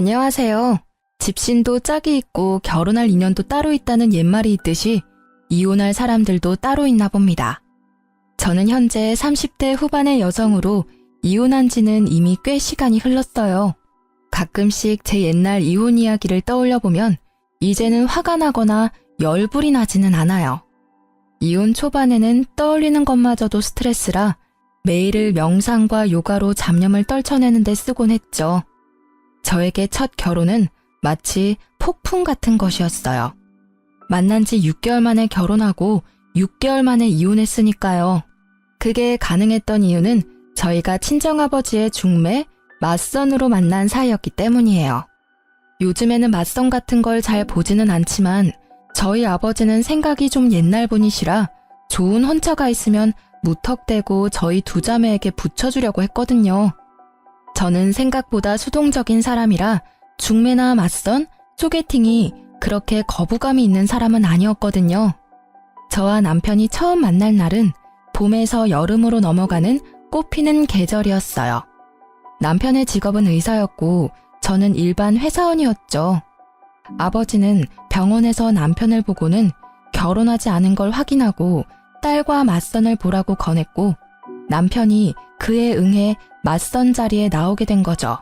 안녕하세요. 집신도 짝이 있고 결혼할 인연도 따로 있다는 옛말이 있듯이 이혼할 사람들도 따로 있나 봅니다. 저는 현재 30대 후반의 여성으로 이혼한 지는 이미 꽤 시간이 흘렀어요. 가끔씩 제 옛날 이혼 이야기를 떠올려보면 이제는 화가 나거나 열불이 나지는 않아요. 이혼 초반에는 떠올리는 것마저도 스트레스라 매일을 명상과 요가로 잡념을 떨쳐내는 데 쓰곤 했죠. 저에게 첫 결혼은 마치 폭풍 같은 것이었어요. 만난 지 6개월 만에 결혼하고 6개월 만에 이혼했으니까요. 그게 가능했던 이유는 저희가 친정아버지의 중매, 맞선으로 만난 사이였기 때문이에요. 요즘에는 맞선 같은 걸 잘 보지는 않지만 저희 아버지는 생각이 좀 옛날 분이시라 좋은 혼처가 있으면 무턱대고 저희 두 자매에게 붙여주려고 했거든요. 저는 생각보다 수동적인 사람이라 중매나 맞선, 소개팅이 그렇게 거부감이 있는 사람은 아니었거든요. 저와 남편이 처음 만날 날은 봄에서 여름으로 넘어가는 꽃피는 계절이었어요. 남편의 직업은 의사였고 저는 일반 회사원이었죠. 아버지는 병원에서 남편을 보고는 결혼하지 않은 걸 확인하고 딸과 맞선을 보라고 권했고 남편이 그에 응해 맞선 자리에 나오게 된 거죠.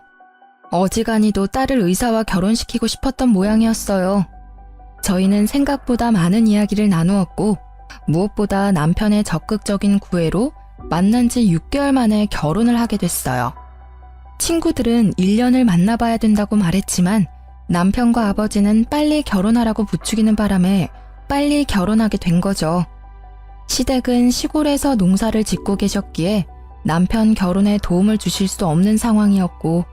어지간히도 딸을 의사와 결혼시키고 싶었던 모양이었어요. 저희는 생각보다 많은 이야기를 나누었고 무엇보다 남편의 적극적인 구애로 만난 지 6개월 만에 결혼을 하게 됐어요. 친구들은 1년을 만나봐야 된다고 말했지만 남편과 아버지는 빨리 결혼하라고 부추기는 바람에 빨리 결혼하게 된 거죠. 시댁은 시골에서 농사를 짓고 계셨기에 남편 결혼에 도움을 주실 수 없는 상황이었고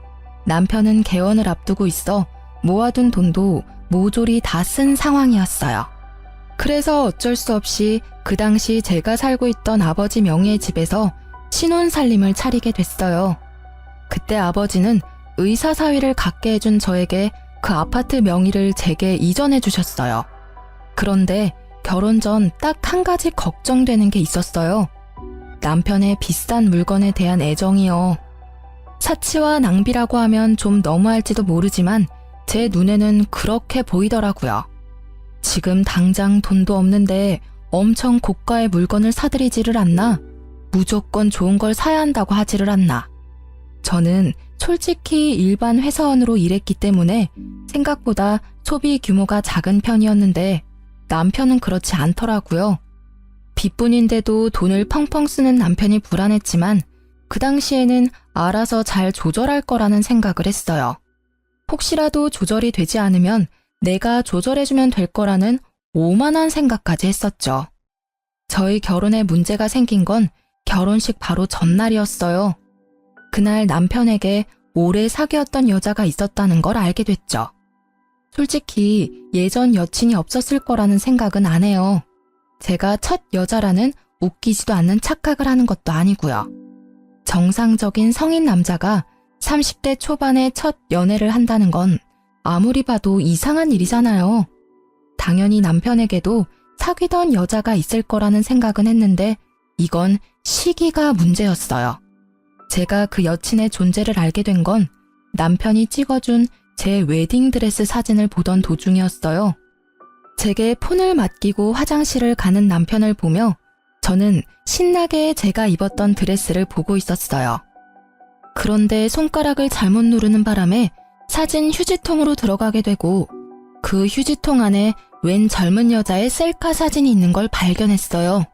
남편은 개원을 앞두고 있어 모아둔 돈도 모조리 다 쓴 상황이었어요. 그래서 어쩔 수 없이 그 당시 제가 살고 있던 아버지 명의의 집에서 신혼살림을 차리게 됐어요. 그때 아버지는 의사 사위를 갖게 해준 저에게 그 아파트 명의를 제게 이전해 주셨어요. 그런데 결혼 전 딱 한 가지 걱정되는 게 있었어요. 남편의 비싼 물건에 대한 애정이요. 사치와 낭비라고 하면 좀 너무할지도 모르지만 제 눈에는 그렇게 보이더라고요. 지금 당장 돈도 없는데 엄청 고가의 물건을 사들이지를 않나? 무조건 좋은 걸 사야 한다고 하지를 않나? 저는 솔직히 일반 회사원으로 일했기 때문에 생각보다 소비 규모가 작은 편이었는데 남편은 그렇지 않더라고요. 빚뿐인데도 돈을 펑펑 쓰는 남편이 불안했지만 그 당시에는 알아서 잘 조절할 거라는 생각을 했어요. 혹시라도 조절이 되지 않으면 내가 조절해주면 될 거라는 오만한 생각까지 했었죠. 저희 결혼에 문제가 생긴 건 결혼식 바로 전날이었어요. 그날 남편에게 오래 사귀었던 여자가 있었다는 걸 알게 됐죠. 솔직히 예전 여친이 없었을 거라는 생각은 안 해요. 제가 첫 여자라는 웃기지도 않는 착각을 하는 것도 아니고요. 정상적인 성인 남자가 30대 초반에 첫 연애를 한다는 건 아무리 봐도 이상한 일이잖아요. 당연히 남편에게도 사귀던 여자가 있을 거라는 생각은 했는데 이건 시기가 문제였어요. 제가 그 여친의 존재를 알게 된 건 남편이 찍어준 제 웨딩드레스 사진을 보던 도중이었어요. 제게 폰을 맡기고 화장실을 가는 남편을 보며 저는 신나게 제가 입었던 드레스를 보고 있었어요. 그런데 손가락을 잘못 누르는 바람에 사진 휴지통으로 들어가게 되고 그 휴지통 안에 웬 젊은 여자의 셀카 사진이 있는 걸 발견했어요.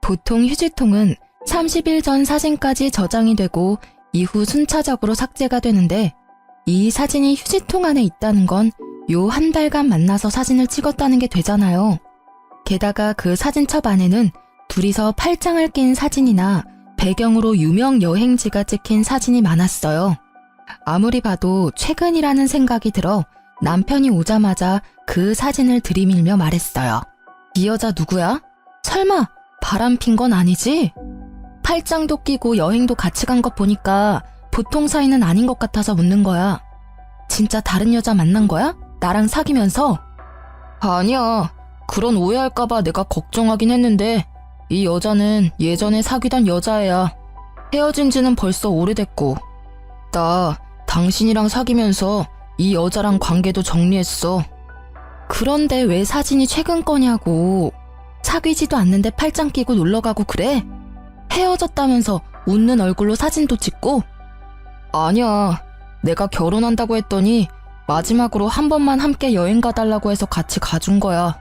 보통 휴지통은 30일 전 사진까지 저장이 되고 이후 순차적으로 삭제가 되는데 이 사진이 휴지통 안에 있다는 건 요 한 달간 만나서 사진을 찍었다는 게 되잖아요. 게다가 그 사진첩 안에는 둘이서 팔짱을 낀 사진이나 배경으로 유명 여행지가 찍힌 사진이 많았어요. 아무리 봐도 최근이라는 생각이 들어 남편이 오자마자 그 사진을 들이밀며 말했어요. 이 여자 누구야? 설마 바람핀 건 아니지? 팔짱도 끼고 여행도 같이 간 것 보니까 보통 사이는 아닌 것 같아서 묻는 거야. 진짜 다른 여자 만난 거야? 나랑 사귀면서? 아니야. 그런 오해할까봐 내가 걱정하긴 했는데 이 여자는 예전에 사귀던 여자애야. 헤어진 지는 벌써 오래됐고 나 당신이랑 사귀면서 이 여자랑 관계도 정리했어. 그런데 왜 사진이 최근 거냐고. 사귀지도 않는데 팔짱 끼고 놀러가고 그래? 헤어졌다면서 웃는 얼굴로 사진도 찍고? 아니야. 내가 결혼한다고 했더니 마지막으로 한 번만 함께 여행 가달라고 해서 같이 가준 거야.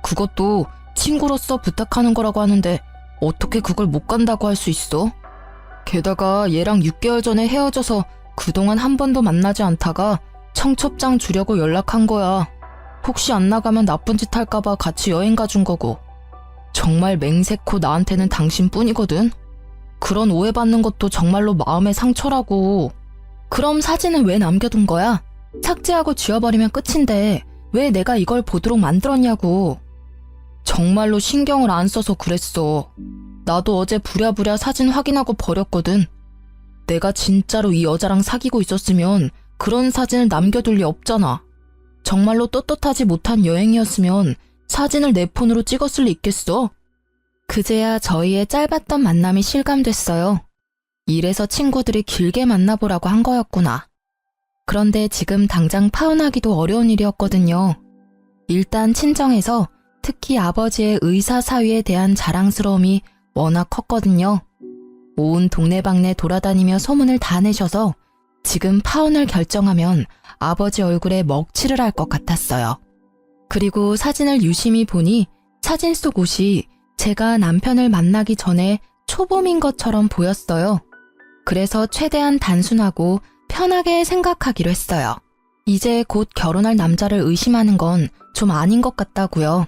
그것도 친구로서 부탁하는 거라고 하는데 어떻게 그걸 못 간다고 할 수 있어? 게다가 얘랑 6개월 전에 헤어져서 그동안 한 번도 만나지 않다가 청첩장 주려고 연락한 거야. 혹시 안 나가면 나쁜 짓 할까봐 같이 여행 가준 거고. 정말 맹세코 나한테는 당신뿐이거든. 그런 오해받는 것도 정말로 마음의 상처라고. 그럼 사진은 왜 남겨둔 거야? 삭제하고 지워버리면 끝인데 왜 내가 이걸 보도록 만들었냐고. 정말로 신경을 안 써서 그랬어. 나도 어제 부랴부랴 사진 확인하고 버렸거든. 내가 진짜로 이 여자랑 사귀고 있었으면 그런 사진을 남겨둘 리 없잖아. 정말로 떳떳하지 못한 여행이었으면 사진을 내 폰으로 찍었을 리 있겠어? 그제야 저희의 짧았던 만남이 실감됐어요. 이래서 친구들이 길게 만나보라고 한 거였구나. 그런데 지금 당장 파혼하기도 어려운 일이었거든요. 일단 친정에서 특히 아버지의 의사 사위에 대한 자랑스러움이 워낙 컸거든요. 온 동네방네 돌아다니며 소문을 다 내셔서 지금 파혼을 결정하면 아버지 얼굴에 먹칠을 할 것 같았어요. 그리고 사진을 유심히 보니 사진 속 옷이 제가 남편을 만나기 전에 초봄인 것처럼 보였어요. 그래서 최대한 단순하고 편하게 생각하기로 했어요. 이제 곧 결혼할 남자를 의심하는 건 좀 아닌 것 같다고요.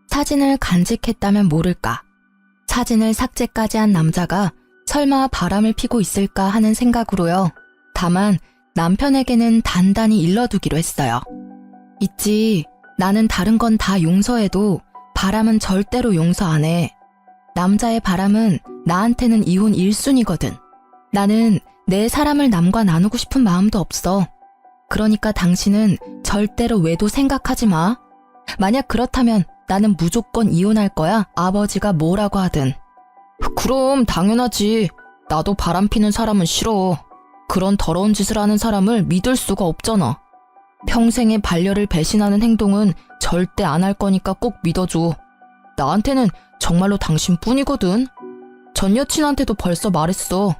사진을 간직했다면 모를까. 사진을 삭제까지 한 남자가 설마 바람을 피고 있을까 하는 생각으로요. 다만 남편에게는 단단히 일러두기로 했어요. 있지, 나는 다른 건 다 용서해도 바람은 절대로 용서 안 해. 남자의 바람은 나한테는 이혼 1순위거든. 나는 내 사람을 남과 나누고 싶은 마음도 없어. 그러니까 당신은 절대로 외도 생각하지 마. 만약 그렇다면 나는 무조건 이혼할 거야. 아버지가 뭐라고 하든. 그럼 당연하지. 나도 바람 피는 사람은 싫어. 그런 더러운 짓을 하는 사람을 믿을 수가 없잖아. 평생의 반려를 배신하는 행동은 절대 안 할 거니까 꼭 믿어줘. 나한테는 정말로 당신뿐이거든. 전 여친한테도 벌써 말했어.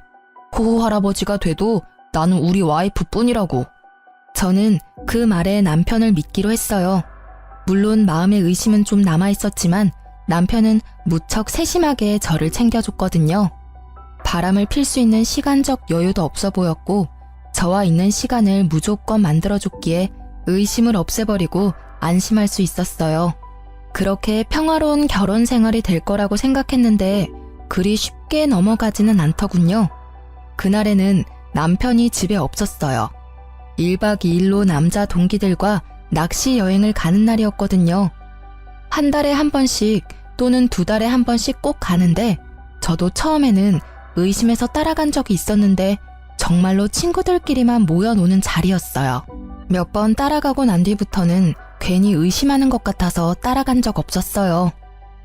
호호 할아버지가 돼도 나는 우리 와이프뿐이라고. 저는 그 말에 남편을 믿기로 했어요. 물론 마음의 의심은 좀 남아있었지만 남편은 무척 세심하게 저를 챙겨줬거든요. 바람을 필 수 있는 시간적 여유도 없어 보였고 저와 있는 시간을 무조건 만들어줬기에 의심을 없애버리고 안심할 수 있었어요. 그렇게 평화로운 결혼 생활이 될 거라고 생각했는데 그리 쉽게 넘어가지는 않더군요. 그날에는 남편이 집에 없었어요. 1박 2일로 남자 동기들과 낚시 여행을 가는 날이었거든요. 한 달에 한 번씩 또는 2달에 한 번씩 꼭 가는데 저도 처음에는 의심해서 따라간 적이 있었는데 정말로 친구들끼리만 모여 노는 자리였어요. 몇 번 따라가고 난 뒤부터는 괜히 의심하는 것 같아서 따라간 적 없었어요.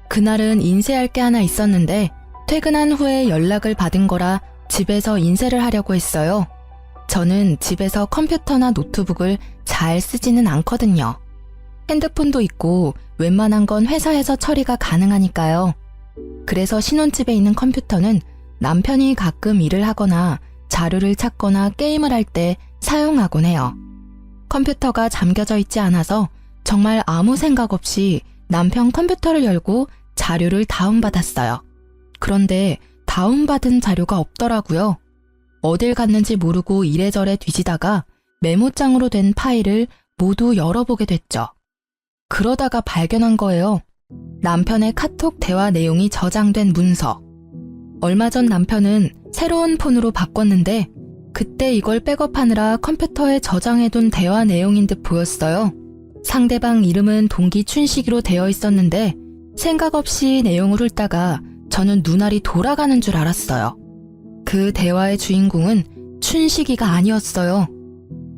그날은 인쇄할 게 하나 있었는데 퇴근한 후에 연락을 받은 거라 집에서 인쇄를 하려고 했어요. 저는 집에서 컴퓨터나 노트북을 잘 쓰지는 않거든요. 핸드폰도 있고 웬만한 건 회사에서 처리가 가능하니까요. 그래서 신혼집에 있는 컴퓨터는 남편이 가끔 일을 하거나 자료를 찾거나 게임을 할 때 사용하곤 해요. 컴퓨터가 잠겨져 있지 않아서 정말 아무 생각 없이 남편 컴퓨터를 열고 자료를 다운받았어요. 그런데 다운받은 자료가 없더라고요. 어딜 갔는지 모르고 이래저래 뒤지다가 메모장으로 된 파일을 모두 열어보게 됐죠. 그러다가 발견한 거예요. 남편의 카톡 대화 내용이 저장된 문서. 얼마 전 남편은 새로운 폰으로 바꿨는데 그때 이걸 백업하느라 컴퓨터에 저장해둔 대화 내용인 듯 보였어요. 상대방 이름은 동기 춘식이로 되어 있었는데 생각 없이 내용을 훑다가 저는 눈알이 돌아가는 줄 알았어요. 그 대화의 주인공은 춘식이가 아니었어요.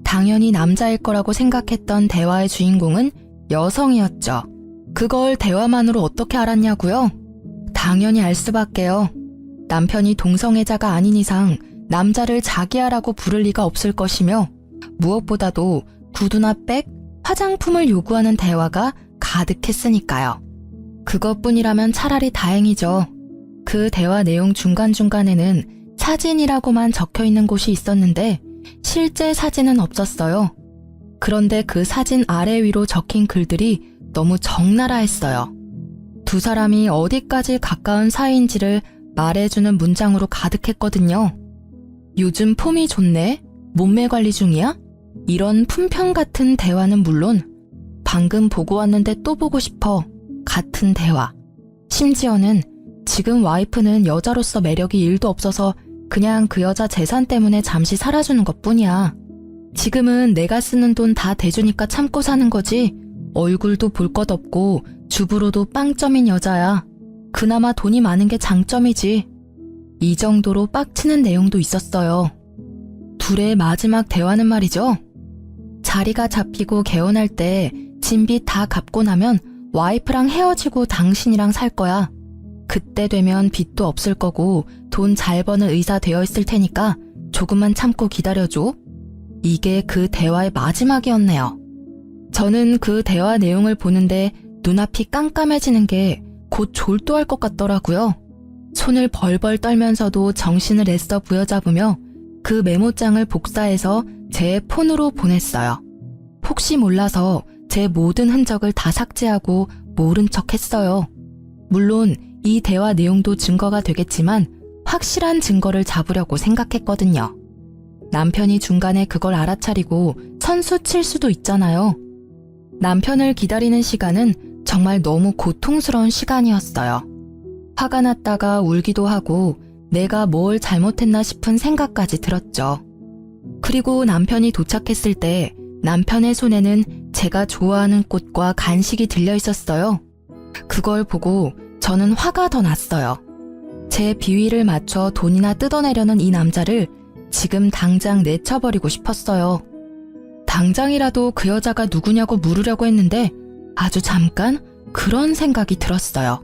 당연히 남자일 거라고 생각했던 대화의 주인공은 여성이었죠. 그걸 대화만으로 어떻게 알았냐고요? 당연히 알 수밖에요. 남편이 동성애자가 아닌 이상 남자를 자기야라고 부를 리가 없을 것이며 무엇보다도 구두나 백, 화장품을 요구하는 대화가 가득했으니까요. 그것뿐이라면 차라리 다행이죠. 그 대화 내용 중간중간에는 사진이라고만 적혀 있는 곳이 있었는데 실제 사진은 없었어요. 그런데 그 사진 아래 위로 적힌 글들이 너무 적나라했어요. 두 사람이 어디까지 가까운 사이인지를 말해주는 문장으로 가득했거든요. 요즘 폼이 좋네? 몸매 관리 중이야? 이런 품평 같은 대화는 물론 방금 보고 왔는데 또 보고 싶어 같은 대화. 심지어는 지금 와이프는 여자로서 매력이 1도 없어서 그냥 그 여자 재산 때문에 잠시 살아주는 것뿐이야. 지금은 내가 쓰는 돈 다 대주니까 참고 사는 거지. 얼굴도 볼 것 없고 주부로도 빵점인 여자야. 그나마 돈이 많은 게 장점이지. 이 정도로 빡치는 내용도 있었어요. 둘의 마지막 대화는 말이죠. 자리가 잡히고 개혼할 때 진빚 다 갚고 나면 와이프랑 헤어지고 당신이랑 살 거야. 그때 되면 빚도 없을 거고 돈 잘 버는 의사 되어 있을 테니까 조금만 참고 기다려줘. 이게 그 대화의 마지막이었네요. 저는 그 대화 내용을 보는데 눈앞이 깜깜해지는 게 곧 졸도할 것 같더라고요. 손을 벌벌 떨면서도 정신을 애써 부여잡으며 그 메모장을 복사해서 제 폰으로 보냈어요. 혹시 몰라서 제 모든 흔적을 다 삭제하고 모른 척 했어요. 물론 이 대화 내용도 증거가 되겠지만 확실한 증거를 잡으려고 생각했거든요. 남편이 중간에 그걸 알아차리고 선수 칠 수도 있잖아요. 남편을 기다리는 시간은 정말 너무 고통스러운 시간이었어요. 화가 났다가 울기도 하고 내가 뭘 잘못했나 싶은 생각까지 들었죠. 그리고 남편이 도착했을 때 남편의 손에는 제가 좋아하는 꽃과 간식이 들려 있었어요. 그걸 보고 저는 화가 더 났어요. 제 비위를 맞춰 돈이나 뜯어내려는 이 남자를 지금 당장 내쳐버리고 싶었어요. 당장이라도 그 여자가 누구냐고 물으려고 했는데 아주 잠깐 그런 생각이 들었어요.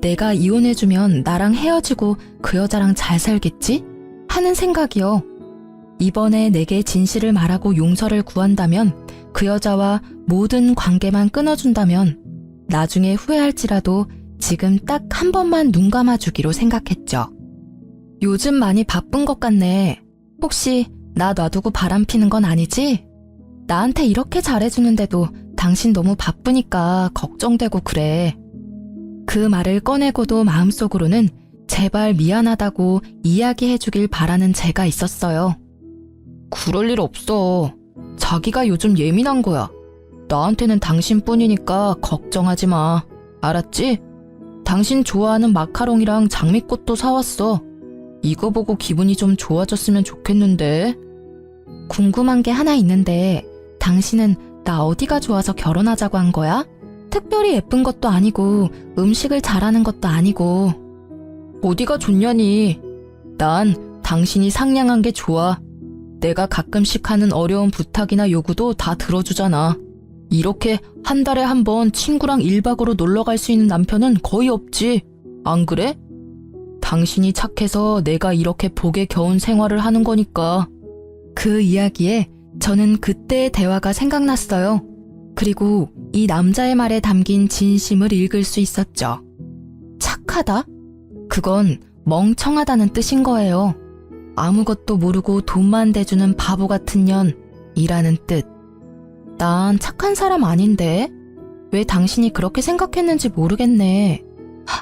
내가 이혼해주면 나랑 헤어지고 그 여자랑 잘 살겠지? 하는 생각이요. 이번에 내게 진실을 말하고 용서를 구한다면 그 여자와 모든 관계만 끊어준다면 나중에 후회할지라도 지금 딱 한 번만 눈 감아주기로 생각했죠. 요즘 많이 바쁜 것 같네. 혹시 나 놔두고 바람 피는 건 아니지? 나한테 이렇게 잘해주는데도 당신 너무 바쁘니까 걱정되고 그래. 그 말을 꺼내고도 마음속으로는 제발 미안하다고 이야기해주길 바라는 제가 있었어요. 그럴 일 없어. 자기가 요즘 예민한 거야. 나한테는 당신뿐이니까 걱정하지 마. 알았지? 당신 좋아하는 마카롱이랑 장미꽃도 사왔어. 이거 보고 기분이 좀 좋아졌으면 좋겠는데. 궁금한 게 하나 있는데 당신은 나 어디가 좋아서 결혼하자고 한 거야? 특별히 예쁜 것도 아니고 음식을 잘하는 것도 아니고. 어디가 좋냐니. 난 당신이 상냥한 게 좋아. 내가 가끔씩 하는 어려운 부탁이나 요구도 다 들어주잖아. 이렇게 한 달에 한 번 친구랑 1박으로 놀러 갈 수 있는 남편은 거의 없지. 안 그래? 당신이 착해서 내가 이렇게 복에 겨운 생활을 하는 거니까. 그 이야기에 저는 그때의 대화가 생각났어요. 그리고 이 남자의 말에 담긴 진심을 읽을 수 있었죠. 착하다? 그건 멍청하다는 뜻인 거예요. 아무것도 모르고 돈만 대주는 바보 같은 년이라는 뜻. 난 착한 사람 아닌데? 왜 당신이 그렇게 생각했는지 모르겠네.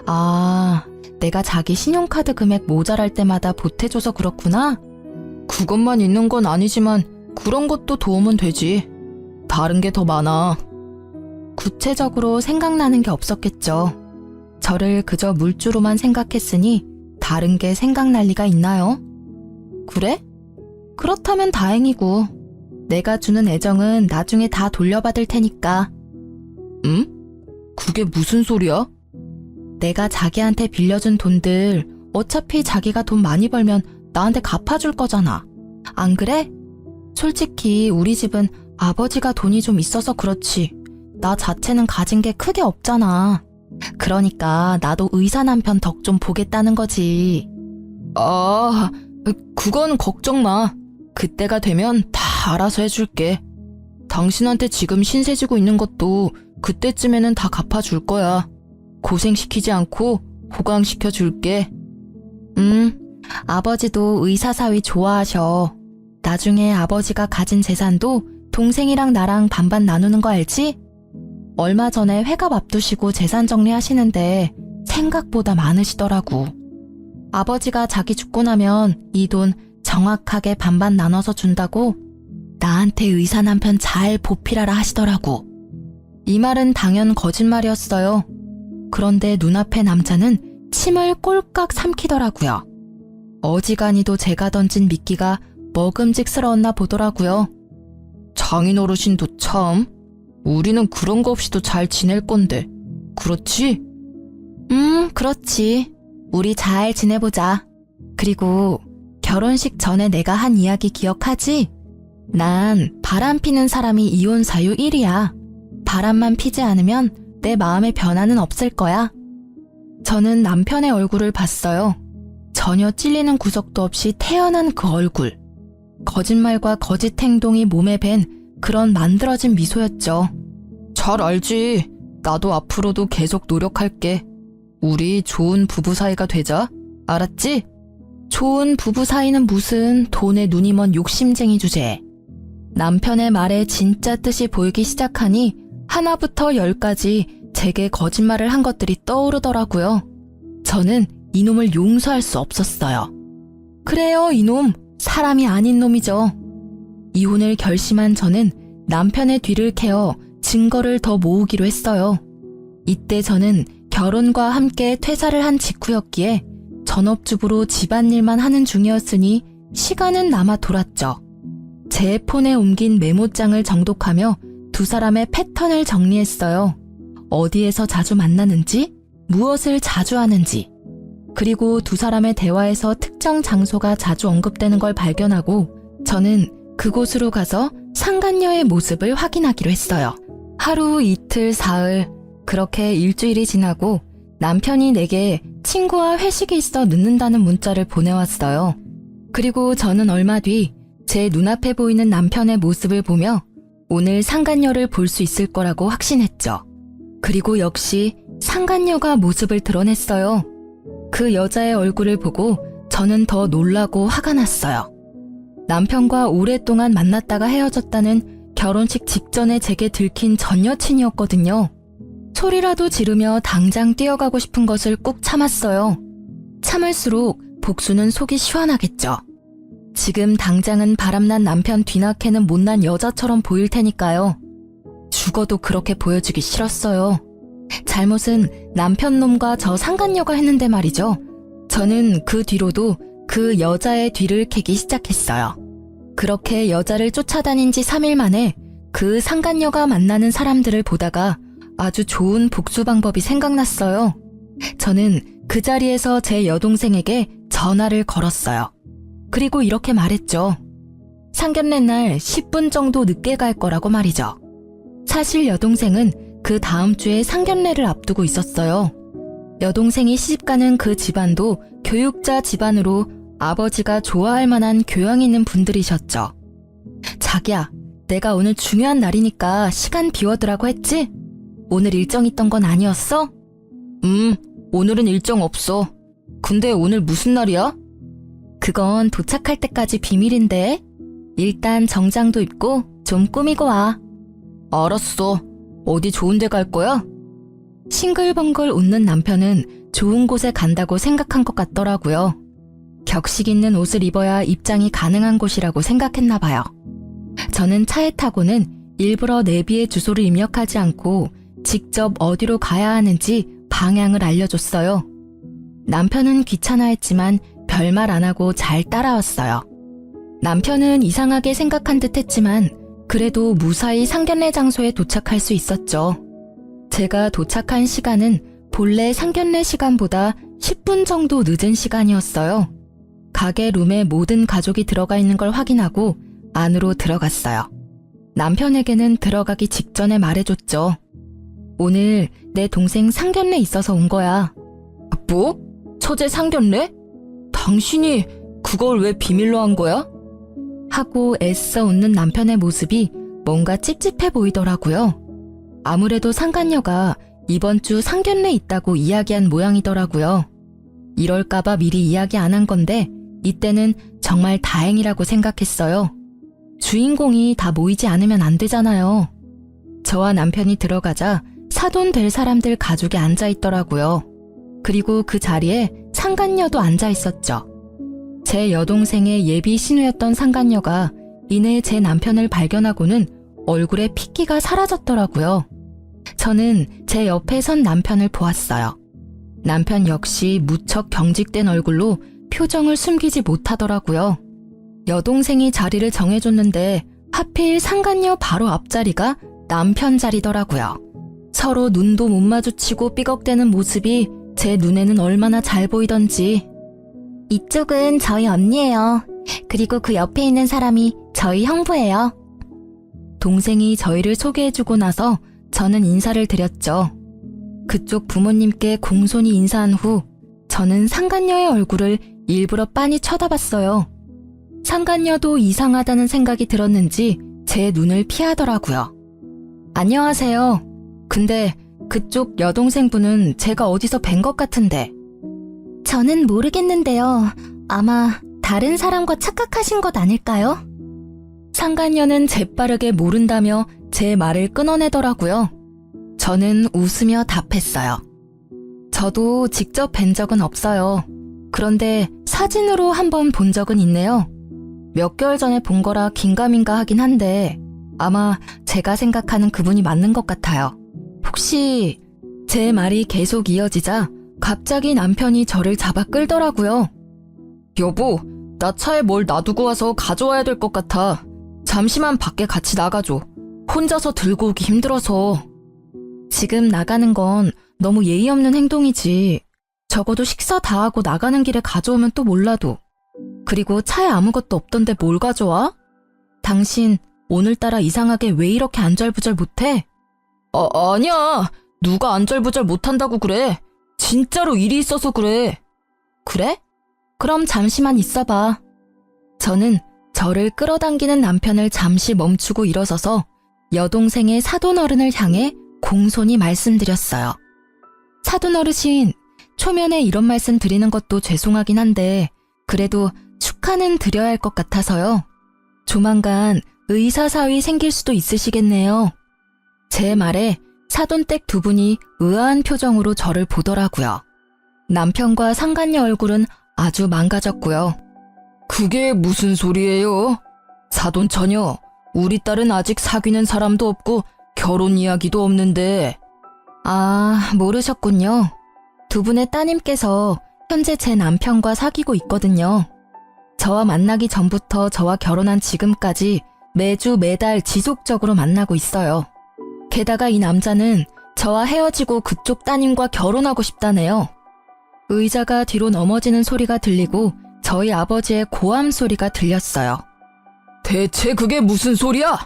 아, 내가 자기 신용카드 금액 모자랄 때마다 보태줘서 그렇구나? 그것만 있는 건 아니지만 그런 것도 도움은 되지. 다른 게 더 많아. 구체적으로 생각나는 게 없었겠죠. 저를 그저 물주로만 생각했으니 다른 게 생각날 리가 있나요? 그래? 그렇다면 다행이고 내가 주는 애정은 나중에 다 돌려받을 테니까. 응? 그게 무슨 소리야? 내가 자기한테 빌려준 돈들 어차피 자기가 돈 많이 벌면 나한테 갚아줄 거잖아. 안 그래? 솔직히 우리 집은 아버지가 돈이 좀 있어서 그렇지 나 자체는 가진 게 크게 없잖아. 그러니까 나도 의사 남편 덕 좀 보겠다는 거지. 아, 그건 걱정 마. 그때가 되면 다 알아서 해줄게. 당신한테 지금 신세 지고 있는 것도 그때쯤에는 다 갚아줄 거야. 고생시키지 않고 호강시켜 줄게. 아버지도 의사사위 좋아하셔. 나중에 아버지가 가진 재산도 동생이랑 나랑 반반 나누는 거 알지? 얼마 전에 회갑 앞두시고 재산 정리하시는데 생각보다 많으시더라고. 아버지가 자기 죽고 나면 이 돈 정확하게 반반 나눠서 준다고 나한테 의사 남편 잘 보필하라 하시더라고. 이 말은 당연 거짓말이었어요. 그런데 눈앞의 남자는 침을 꼴깍 삼키더라고요. 어지간히도 제가 던진 미끼가 먹음직스러웠나 보더라고요. 장인어르신도 참, 우리는 그런 거 없이도 잘 지낼 건데, 그렇지? 그렇지. 우리 잘 지내보자. 그리고 결혼식 전에 내가 한 이야기 기억하지? 난 바람 피는 사람이 이혼 사유 1위야. 바람만 피지 않으면 내 마음의 변화는 없을 거야. 저는 남편의 얼굴을 봤어요. 전혀 찔리는 구석도 없이 태연한 그 얼굴. 거짓말과 거짓 행동이 몸에 밴 그런 만들어진 미소였죠. 잘 알지. 나도 앞으로도 계속 노력할게. 우리 좋은 부부 사이가 되자. 알았지? 좋은 부부 사이는 무슨 돈에 눈이 먼 욕심쟁이 주제에. 남편의 말에 진짜 뜻이 보이기 시작하니 하나부터 10까지 제게 거짓말을 한 것들이 떠오르더라고요. 저는 이놈을 용서할 수 없었어요. 그래요, 이놈. 사람이 아닌 놈이죠. 이혼을 결심한 저는 남편의 뒤를 캐어 증거를 더 모으기로 했어요. 이때 저는 결혼과 함께 퇴사를 한 직후였기에 전업주부로 집안일만 하는 중이었으니 시간은 남아 돌았죠. 제 폰에 옮긴 메모장을 정독하며 두 사람의 패턴을 정리했어요. 어디에서 자주 만나는지, 무엇을 자주 하는지, 그리고 두 사람의 대화에서 특정 장소가 자주 언급되는 걸 발견하고 저는 그곳으로 가서 상간녀의 모습을 확인하기로 했어요. 하루, 이틀, 사흘, 그렇게 일주일이 지나고 남편이 내게 친구와 회식이 있어 늦는다는 문자를 보내왔어요. 그리고 저는 얼마 뒤 제 눈앞에 보이는 남편의 모습을 보며 오늘 상간녀를 볼 수 있을 거라고 확신했죠. 그리고 역시 상간녀가 모습을 드러냈어요. 그 여자의 얼굴을 보고 저는 더 놀라고 화가 났어요. 남편과 오랫동안 만났다가 헤어졌다는 결혼식 직전에 제게 들킨 전 여친이었거든요. 소리라도 지르며 당장 뛰어가고 싶은 것을 꾹 참았어요. 참을수록 복수는 속이 시원하겠죠. 지금 당장은 바람난 남편 뒤늦게는 못난 여자처럼 보일 테니까요. 죽어도 그렇게 보여주기 싫었어요. 잘못은 남편 놈과 저 상간녀가 했는데 말이죠. 저는 그 뒤로도 그 여자의 뒤를 캐기 시작했어요. 그렇게 여자를 쫓아다닌 지 3일 만에 그 상간녀가 만나는 사람들을 보다가 아주 좋은 복수 방법이 생각났어요. 저는 그 자리에서 제 여동생에게 전화를 걸었어요. 그리고 이렇게 말했죠. 상견례 날 10분 정도 늦게 갈 거라고 말이죠. 사실 여동생은 그 다음 주에 상견례를 앞두고 있었어요. 여동생이 시집가는 그 집안도 교육자 집안으로 아버지가 좋아할 만한 교양 있는 분들이셨죠. 자기야, 내가 오늘 중요한 날이니까 시간 비워두라고 했지? 오늘 일정 있던 건 아니었어? 오늘은 일정 없어. 근데 오늘 무슨 날이야? 그건 도착할 때까지 비밀인데. 일단 정장도 입고 좀 꾸미고 와. 알았어. 어디 좋은 데 갈 거야? 싱글벙글 웃는 남편은 좋은 곳에 간다고 생각한 것 같더라고요. 격식 있는 옷을 입어야 입장이 가능한 곳이라고 생각했나 봐요. 저는 차에 타고는 일부러 내비에 주소를 입력하지 않고 직접 어디로 가야 하는지 방향을 알려줬어요. 남편은 귀찮아했지만 별말 안 하고 잘 따라왔어요. 남편은 이상하게 생각한 듯 했지만 그래도 무사히 상견례 장소에 도착할 수 있었죠. 제가 도착한 시간은 본래 상견례 시간보다 10분 정도 늦은 시간이었어요. 가게 룸에 모든 가족이 들어가 있는 걸 확인하고 안으로 들어갔어요. 남편에게는 들어가기 직전에 말해줬죠. 오늘 내 동생 상견례 있어서 온 거야. 뭐? 처제 상견례? 당신이 그걸 왜 비밀로 한 거야? 하고 애써 웃는 남편의 모습이 뭔가 찝찝해 보이더라고요. 아무래도 상간녀가 이번 주 상견례 있다고 이야기한 모양이더라고요. 이럴까봐 미리 이야기 안 한 건데 이때는 정말 다행이라고 생각했어요. 주인공이 다 모이지 않으면 안 되잖아요. 저와 남편이 들어가자 사돈 될 사람들 가족이 앉아 있더라고요. 그리고 그 자리에 상간녀도 앉아 있었죠. 제 여동생의 예비 신우였던 상간녀가 이내 제 남편을 발견하고는 얼굴에 핏기가 사라졌더라고요. 저는 제 옆에 선 남편을 보았어요. 남편 역시 무척 경직된 얼굴로 표정을 숨기지 못하더라고요. 여동생이 자리를 정해줬는데 하필 상간녀 바로 앞자리가 남편 자리더라고요. 서로 눈도 못 마주치고 삐걱대는 모습이 제 눈에는 얼마나 잘 보이던지. 이쪽은 저희 언니예요. 그리고 그 옆에 있는 사람이 저희 형부예요. 동생이 저희를 소개해주고 나서 저는 인사를 드렸죠. 그쪽 부모님께 공손히 인사한 후 저는 상간녀의 얼굴을 일부러 빤히 쳐다봤어요. 상간녀도 이상하다는 생각이 들었는지 제 눈을 피하더라고요. 안녕하세요. 근데 그쪽 여동생분은 제가 어디서 뵌 것 같은데. 저는 모르겠는데요. 아마 다른 사람과 착각하신 것 아닐까요? 상간녀는 재빠르게 모른다며 제 말을 끊어내더라고요. 저는 웃으며 답했어요. 저도 직접 뵌 적은 없어요. 그런데 사진으로 한번 본 적은 있네요. 몇 개월 전에 본 거라 긴가민가 하긴 한데 아마 제가 생각하는 그분이 맞는 것 같아요. 혹시 제 말이 계속 이어지자 갑자기 남편이 저를 잡아 끌더라고요. 여보, 나 차에 뭘 놔두고 와서 가져와야 될 것 같아. 잠시만 밖에 같이 나가줘. 혼자서 들고 오기 힘들어서. 지금 나가는 건 너무 예의 없는 행동이지. 적어도 식사 다 하고 나가는 길에 가져오면 또 몰라도. 그리고 차에 아무것도 없던데 뭘 가져와? 당신 오늘따라 이상하게 왜 이렇게 안절부절 못해? 아니야. 누가 안절부절 못한다고 그래. 진짜로 일이 있어서 그래. 그래? 그럼 잠시만 있어봐. 저는 저를 끌어당기는 남편을 잠시 멈추고 일어서서 여동생의 사돈어른을 향해 공손히 말씀드렸어요. 사돈어르신, 초면에 이런 말씀 드리는 것도 죄송하긴 한데 그래도 축하는 드려야 할 것 같아서요. 조만간 의사사위 생길 수도 있으시겠네요. 제 말에 사돈댁 두 분이 의아한 표정으로 저를 보더라고요. 남편과 상간녀 얼굴은 아주 망가졌고요. 그게 무슨 소리예요? 사돈처녀, 우리 딸은 아직 사귀는 사람도 없고 결혼 이야기도 없는데. 아, 모르셨군요. 두 분의 따님께서 현재 제 남편과 사귀고 있거든요. 저와 만나기 전부터 저와 결혼한 지금까지 매주 매달 지속적으로 만나고 있어요. 게다가 이 남자는 저와 헤어지고 그쪽 따님과 결혼하고 싶다네요. 의자가 뒤로 넘어지는 소리가 들리고 저희 아버지의 고함 소리가 들렸어요. 대체 그게 무슨 소리야?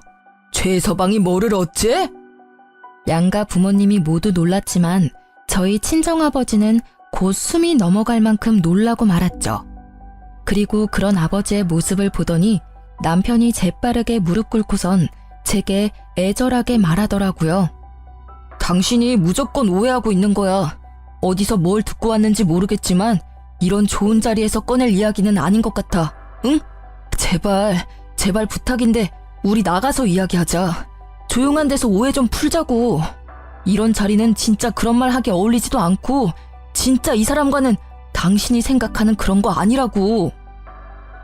최서방이 뭐를 어째? 양가 부모님이 모두 놀랐지만 저희 친정아버지는 곧 숨이 넘어갈 만큼 놀라고 말았죠. 그리고 그런 아버지의 모습을 보더니 남편이 재빠르게 무릎 꿇고선 제게 애절하게 말하더라고요. 당신이 무조건 오해하고 있는 거야. 어디서 뭘 듣고 왔는지 모르겠지만 이런 좋은 자리에서 꺼낼 이야기는 아닌 것 같아. 응? 제발 부탁인데 우리 나가서 이야기하자. 조용한 데서 오해 좀 풀자고. 이런 자리는 진짜 그런 말 하기 어울리지도 않고 진짜 이 사람과는 당신이 생각하는 그런 거 아니라고.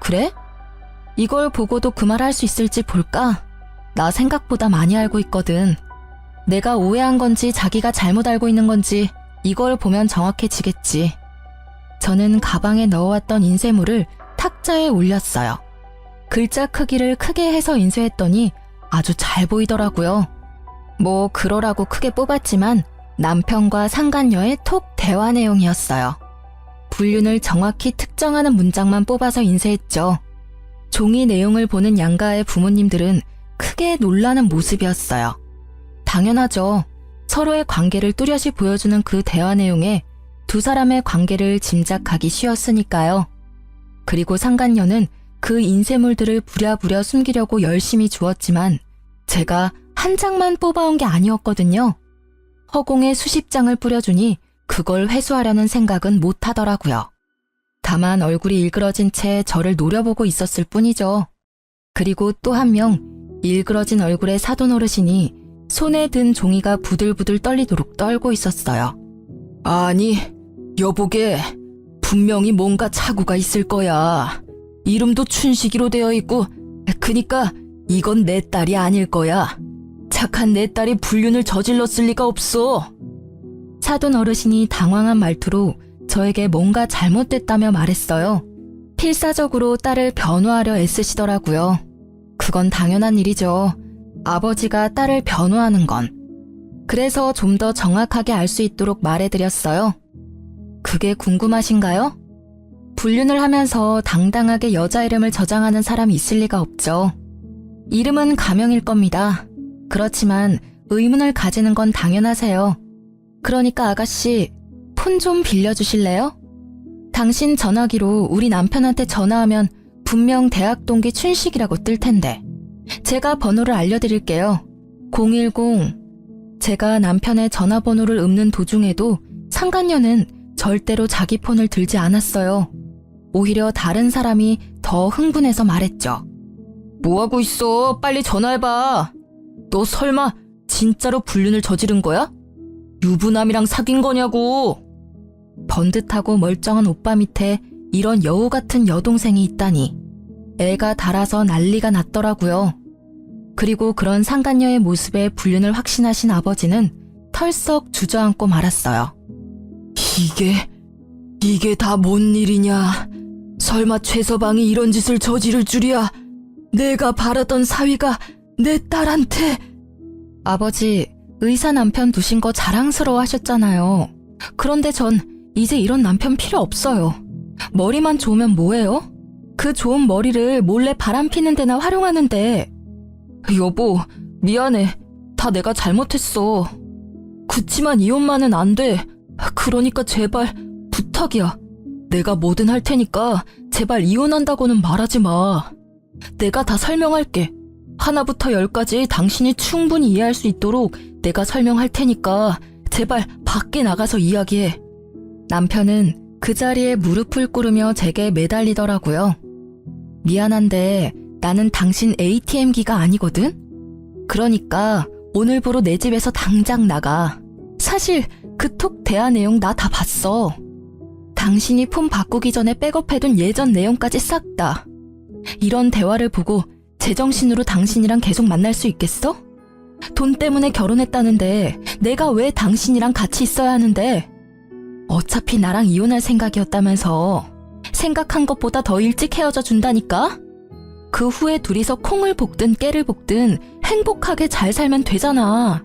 그래? 이걸 보고도 그 말 할 수 있을지 볼까? 나 생각보다 많이 알고 있거든. 내가 오해한 건지 자기가 잘못 알고 있는 건지 이걸 보면 정확해지겠지. 저는 가방에 넣어왔던 인쇄물을 탁자에 올렸어요. 글자 크기를 크게 해서 인쇄했더니 아주 잘 보이더라고요. 뭐 그러라고 크게 뽑았지만 남편과 상간녀의 톡 대화 내용이었어요. 불륜을 정확히 특정하는 문장만 뽑아서 인쇄했죠. 종이 내용을 보는 양가의 부모님들은 크게 놀라는 모습이었어요. 당연하죠. 서로의 관계를 뚜렷이 보여주는 그 대화 내용에 두 사람의 관계를 짐작하기 쉬웠으니까요. 그리고 상간녀는 그 인쇄물들을 부랴부랴 숨기려고 열심히 주었지만 제가 한 장만 뽑아온 게 아니었거든요. 허공에 수십 장을 뿌려주니 그걸 회수하려는 생각은 못 하더라고요. 다만 얼굴이 일그러진 채 저를 노려보고 있었을 뿐이죠. 그리고 또 한 명, 일그러진 얼굴의 사돈 어르신이 손에 든 종이가 부들부들 떨리도록 떨고 있었어요. 아니, 여보게, 분명히 뭔가 착오가 있을 거야. 이름도 춘식이로 되어 있고, 그니까 이건 내 딸이 아닐 거야. 착한 내 딸이 불륜을 저질렀을 리가 없어. 사돈 어르신이 당황한 말투로 저에게 뭔가 잘못됐다며 말했어요. 필사적으로 딸을 변호하려 애쓰시더라고요. 그건 당연한 일이죠. 아버지가 딸을 변호하는 건. 그래서 좀 더 정확하게 알 수 있도록 말해드렸어요. 그게 궁금하신가요? 불륜을 하면서 당당하게 여자 이름을 저장하는 사람이 있을 리가 없죠. 이름은 가명일 겁니다. 그렇지만 의문을 가지는 건 당연하세요. 그러니까 아가씨, 폰 좀 빌려주실래요? 당신 전화기로 우리 남편한테 전화하면 분명 대학 동기 춘식이라고 뜰 텐데. 제가 번호를 알려드릴게요. 010. 제가 남편의 전화번호를 읊는 도중에도 상간녀는 절대로 자기 폰을 들지 않았어요. 오히려 다른 사람이 더 흥분해서 말했죠. 뭐하고 있어? 빨리 전화해봐. 너 설마 진짜로 불륜을 저지른 거야? 유부남이랑 사귄 거냐고. 번듯하고 멀쩡한 오빠 밑에 이런 여우 같은 여동생이 있다니. 애가 달아서 난리가 났더라고요. 그리고 그런 상간녀의 모습에 불륜을 확신하신 아버지는 털썩 주저앉고 말았어요. 이게 다 뭔 일이냐. 설마 최서방이 이런 짓을 저지를 줄이야. 내가 바라던 사위가 내 딸한테. 아버지, 의사 남편 두신 거 자랑스러워 하셨잖아요. 그런데 전 이제 이런 남편 필요 없어요. 머리만 좋으면 뭐해요? 그 좋은 머리를 몰래 바람 피는 데나 활용하는데. 여보, 미안해. 다 내가 잘못했어. 그치만 이혼만은 안 돼. 그러니까 제발 부탁이야. 내가 뭐든 할 테니까 제발 이혼한다고는 말하지 마. 내가 다 설명할게. 하나부터 10까지 당신이 충분히 이해할 수 있도록 내가 설명할 테니까 제발 밖에 나가서 이야기해. 남편은 그 자리에 무릎을 꿇으며 제게 매달리더라고요. 미안한데 나는 당신 ATM기가 아니거든? 그러니까 오늘부로 내 집에서 당장 나가. 사실 그 톡 대화 내용 나 다 봤어. 당신이 폰 바꾸기 전에 백업해둔 예전 내용까지 싹 다. 이런 대화를 보고 제정신으로 당신이랑 계속 만날 수 있겠어? 돈 때문에 결혼했다는데 내가 왜 당신이랑 같이 있어야 하는데? 어차피 나랑 이혼할 생각이었다면서. 생각한 것보다 더 일찍 헤어져 준다니까? 그 후에 둘이서 콩을 볶든 깨를 볶든 행복하게 잘 살면 되잖아.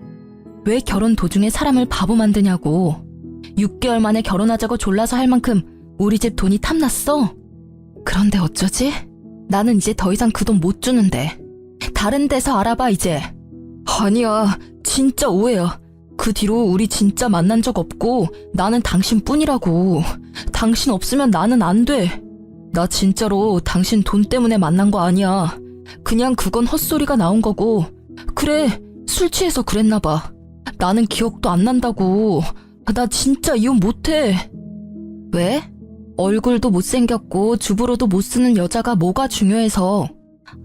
왜 결혼 도중에 사람을 바보 만드냐고. 6개월 만에 결혼하자고 졸라서 할 만큼 우리 집 돈이 탐났어? 그런데 어쩌지? 나는 이제 더 이상 그 돈 못 주는데. 다른 데서 알아봐 이제. 아니야, 진짜 오해야. 그 뒤로 우리 진짜 만난 적 없고 나는 당신뿐이라고. 당신 없으면 나는 안 돼. 나 진짜로 당신 돈 때문에 만난 거 아니야. 그냥 그건 헛소리가 나온 거고. 그래, 술 취해서 그랬나 봐. 나는 기억도 안 난다고. 나 진짜 이혼 못해. 왜? 얼굴도 못생겼고 주부로도 못 쓰는 여자가 뭐가 중요해서.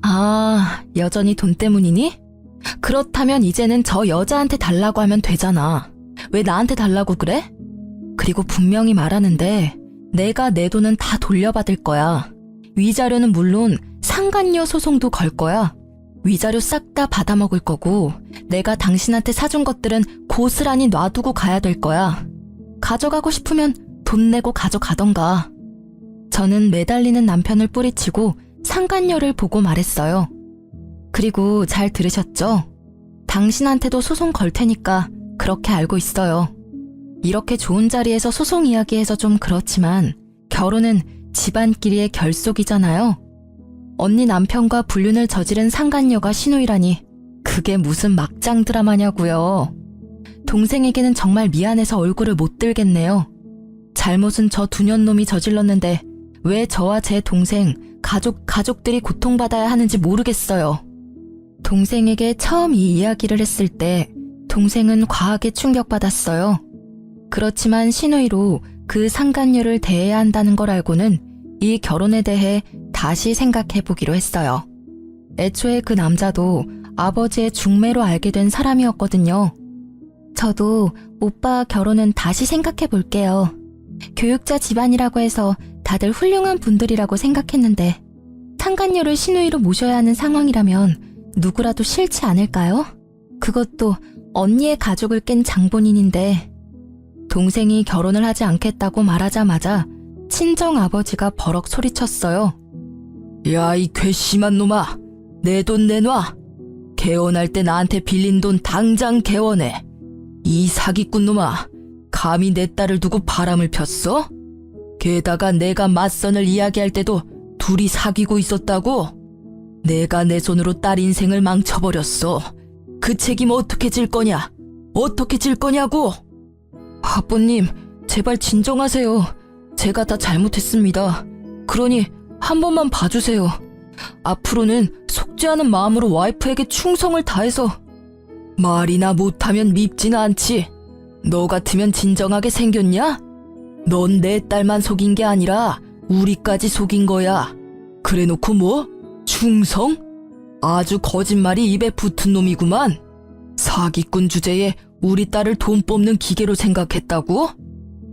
아, 여전히 돈 때문이니? 그렇다면 이제는 저 여자한테 달라고 하면 되잖아. 왜 나한테 달라고 그래? 그리고 분명히 말하는데 내가 내 돈은 다 돌려받을 거야. 위자료는 물론 상간녀 소송도 걸 거야. 위자료 싹 다 받아먹을 거고 내가 당신한테 사준 것들은 고스란히 놔두고 가야 될 거야. 가져가고 싶으면 돈 내고 가져가던가. 저는 매달리는 남편을 뿌리치고 상간녀를 보고 말했어요. 그리고 잘 들으셨죠? 당신한테도 소송 걸 테니까 그렇게 알고 있어요. 이렇게 좋은 자리에서 소송 이야기해서 좀 그렇지만 결혼은 집안끼리의 결속이잖아요. 언니 남편과 불륜을 저지른 상간녀가 시누이라니 그게 무슨 막장 드라마냐고요. 동생에게는 정말 미안해서 얼굴을 못 들겠네요. 잘못은 저 두년놈이 저질렀는데 왜 저와 제 동생, 가족들이 고통받아야 하는지 모르겠어요. 동생에게 처음 이 이야기를 했을 때 동생은 과하게 충격받았어요. 그렇지만 신우이로 그 상간녀를 대해야 한다는 걸 알고는 이 결혼에 대해 다시 생각해보기로 했어요. 애초에 그 남자도 아버지의 중매로 알게 된 사람이었거든요. 저도 오빠 결혼은 다시 생각해볼게요. 교육자 집안이라고 해서 다들 훌륭한 분들이라고 생각했는데 상간녀를 신우이로 모셔야 하는 상황이라면 누구라도 싫지 않을까요? 그것도 언니의 가족을 깬 장본인인데. 동생이 결혼을 하지 않겠다고 말하자마자 친정아버지가 버럭 소리쳤어요. 야, 이 괘씸한 놈아! 내 돈 내놔! 개원할 때 나한테 빌린 돈 당장 개원해! 이 사기꾼 놈아! 감히 내 딸을 두고 바람을 폈어? 게다가 내가 맞선을 이야기할 때도 둘이 사귀고 있었다고? 내가 내 손으로 딸 인생을 망쳐버렸어. 그 책임 어떻게 질 거냐? 어떻게 질 거냐고! 아버님, 제발 진정하세요. 제가 다 잘못했습니다. 그러니 한 번만 봐주세요. 앞으로는 속죄하는 마음으로 와이프에게 충성을 다해서. 말이나 못하면 밉지는 않지. 너 같으면 진정하게 생겼냐? 넌 내 딸만 속인 게 아니라 우리까지 속인 거야. 그래놓고 뭐? 충성? 아주 거짓말이 입에 붙은 놈이구만. 사기꾼 주제에 우리 딸을 돈 뽑는 기계로 생각했다고?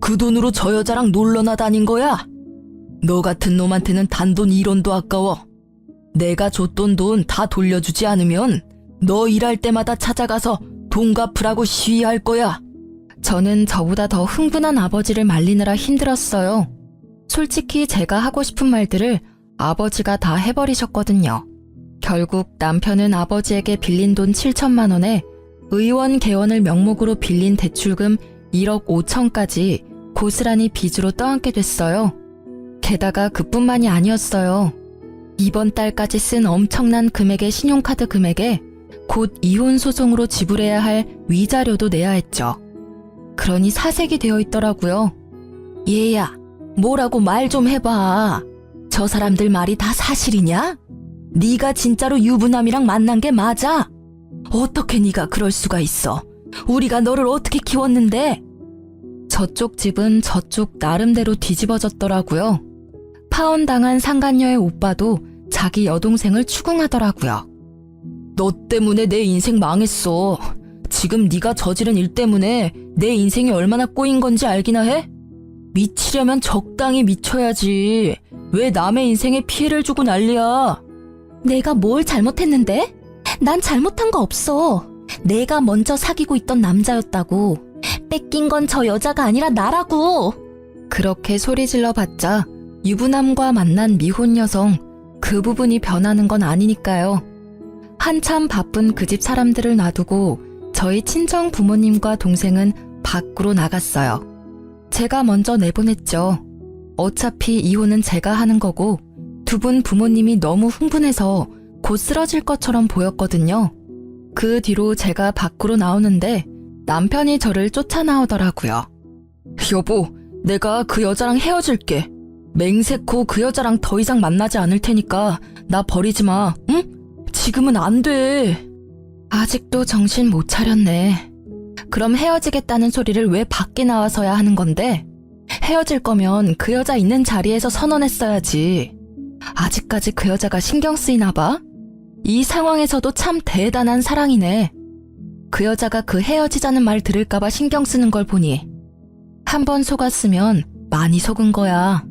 그 돈으로 저 여자랑 놀러나 다닌 거야? 너 같은 놈한테는 단돈 1원도 아까워. 내가 줬던 돈 다 돌려주지 않으면 너 일할 때마다 찾아가서 돈 갚으라고 시위할 거야. 저는 저보다 더 흥분한 아버지를 말리느라 힘들었어요. 솔직히 제가 하고 싶은 말들을 아버지가 다 해버리셨거든요. 결국 남편은 아버지에게 빌린 돈 7천만 원에 의원 개원을 명목으로 빌린 대출금 1억 5천까지 고스란히 빚으로 떠안게 됐어요. 게다가 그뿐만이 아니었어요. 이번 달까지 쓴 엄청난 금액의 신용카드 금액에 곧 이혼 소송으로 지불해야 할 위자료도 내야 했죠. 그러니 사색이 되어 있더라고요. 얘야, 뭐라고 말 좀 해봐. 저 사람들 말이 다 사실이냐? 네가 진짜로 유부남이랑 만난 게 맞아? 어떻게 네가 그럴 수가 있어? 우리가 너를 어떻게 키웠는데? 저쪽 집은 저쪽 나름대로 뒤집어졌더라고요. 파혼당한 상간녀의 오빠도 자기 여동생을 추궁하더라고요. 너 때문에 내 인생 망했어. 지금 네가 저지른 일 때문에 내 인생이 얼마나 꼬인 건지 알기나 해? 미치려면 적당히 미쳐야지. 왜 남의 인생에 피해를 주고 난리야? 내가 뭘 잘못했는데? 난 잘못한 거 없어. 내가 먼저 사귀고 있던 남자였다고. 뺏긴 건 저 여자가 아니라 나라고. 그렇게 소리질러 봤자 유부남과 만난 미혼 여성, 그 부분이 변하는 건 아니니까요. 한참 바쁜 그 집 사람들을 놔두고 저희 친정 부모님과 동생은 밖으로 나갔어요. 제가 먼저 내보냈죠. 어차피 이혼은 제가 하는 거고 두 분 부모님이 너무 흥분해서 곧 쓰러질 것처럼 보였거든요. 그 뒤로 제가 밖으로 나오는데 남편이 저를 쫓아 나오더라고요. 여보, 내가 그 여자랑 헤어질게. 맹세코 그 여자랑 더 이상 만나지 않을 테니까 나 버리지 마, 응? 지금은 안 돼. 아직도 정신 못 차렸네. 그럼 헤어지겠다는 소리를 왜 밖에 나와서야 하는 건데? 헤어질 거면 그 여자 있는 자리에서 선언했어야지. 아직까지 그 여자가 신경 쓰이나 봐? 이 상황에서도 참 대단한 사랑이네. 그 여자가 그 헤어지자는 말 들을까봐 신경 쓰는 걸 보니 한 번 속았으면 많이 속은 거야.